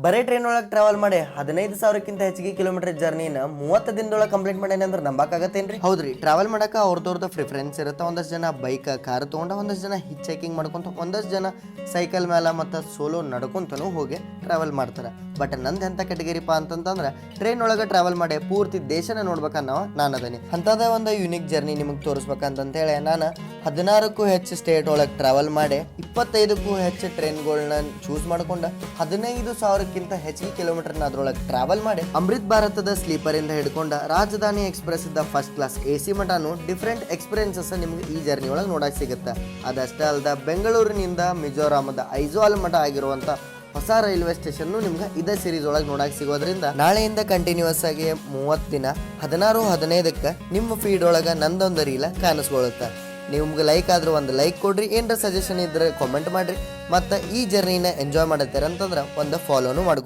ಬರೇ ಟ್ರೈನ್ ಒಳಗೆ ಟ್ರಾವೆಲ್ ಮಾಡಿ 15,000ಕ್ಕಿಂತ ಹೆಚ್ಚಿಗೆ ಕಿಲೋಮೀಟರ್ ಜರ್ನಿನ 30 ದಿನದೊಳಗೆ ಕಂಪ್ಲೀಟ್ ಮಾಡೇನಿ ಅಂದ್ರೆ ನಂಬಕ್ಕಾಗತ್ತೇನ್ರಿ? ಹೌದ್ರಿ, ಟ್ರಾವೆಲ್ ಮಾಡಕ ಅವ್ರದವ್ರದ್ದು ಪ್ರಿಫರೆನ್ಸ್ ಇರುತ್ತೆ. ಒಂದಷ್ಟು ಜನ ಬೈಕ್ ಕಾರ್ ತೊಗೊಂಡ, ಒಂದಷ್ಟು ಜನ ಹಿಚ್ ಹೈಕಿಂಗ್ ಮಾಡ್ಕೊಂತ, ಒಂದಷ್ಟು ಜನ ಸೈಕಲ್ ಮೇಲೆ ಮತ್ತು ಸೋಲೋ ನಡ್ಕೊಂತನೂ ಹೋಗಿ ಟ್ರಾವೆಲ್ ಮಾಡ್ತಾರೆ. ಬಟ್ ನಂದು ಎಂಥ ಕೆಟಗರಿಪ್ಪ ಅಂತಂದ್ರೆ ಟ್ರೈನ್ ಒಳಗೆ ಟ್ರಾವೆಲ್ ಮಾಡಿ ಪೂರ್ತಿ ದೇಶನ ನೋಡ್ಬೇಕನ್ನೋ ನಾನು ಅದೀನಿ. ಅಂಥದ್ದೇ ಒಂದು ಯುನಿಕ್ ಜರ್ನಿ ನಿಮಗೆ ತೋರಿಸ್ಬೇಕಂತಂತೇಳಿ ನಾನು 16ಕ್ಕೂ ಹೆಚ್ಚು ಸ್ಟೇಟ್ ಒಳಗೆ ಟ್ರಾವೆಲ್ ಮಾಡಿ 25ಕ್ಕೂ ಹೆಚ್ಚು ಟ್ರೈನ್ಗಳನ್ನ ಚೂಸ್ ಮಾಡ್ಕೊಂಡು 15,000ಕ್ಕಿಂತ ಹೆಚ್ಚಿಗೆ ಕಿಲೋಮೀಟರ್ನ ಅದ್ರೊಳಗೆ ಟ್ರಾವೆಲ್ ಮಾಡಿ ಅಮೃತ್ ಭಾರತದ ಸ್ಲೀಪರ್ ಇಂದ ಹಿಡ್ಕೊಂಡ ರಾಜಧಾನಿ ಎಕ್ಸ್ಪ್ರೆಸ್ ಇದ್ದ first class AC mutton different experiences ನಿಮ್ಗೆ ಈ ಜರ್ನಿ ಒಳಗೆ ನೋಡಕ್ ಸಿಗುತ್ತೆ. ಅದಷ್ಟೇ ಅಲ್ಲದ ಬೆಂಗಳೂರಿನಿಂದ ಮಿಜೋರಾಮದ ಐಜ್ವಾಲ್ ಮಠ ಆಗಿರುವಂತ ಹೊಸ ರೈಲ್ವೆ ಸ್ಟೇಷನ್ ನಿಮ್ಗೆ ಇದೇ ಸೀರೀಸ್ ಒಳಗೆ ನೋಡಕ್ ಸಿಗೋದ್ರಿಂದ ನಾಳೆಯಿಂದ ಕಂಟಿನ್ಯೂಸ್ ಆಗಿ 30 ದಿನ 16-15ಕ್ಕೆ ನಿಮ್ಮ ಫೀಡ್ ಒಳಗೆ ನಂದೊಂದು ರೀಲ ಕಾಣಿಸ್ಕೊಳ್ಳುತ್ತೆ. ನಿಮ್ಗೆ ಲೈಕ್ ಆದ್ರೆ ಒಂದು ಲೈಕ್ ಕೊಡ್ರಿ, ಏನರ ಸಜೆಷನ್ ಇದ್ರೆ ಕಾಮೆಂಟ್ ಮಾಡ್ರಿ, ಮತ್ತು ಈ ಜರ್ನಿನ ಎಂಜಾಯ್ ಮಾಡತ್ತೀರ ಅಂತಂದ್ರೆ ಒಂದು ಫಾಲೋನು ಮಾಡ್ಕೊರಿ.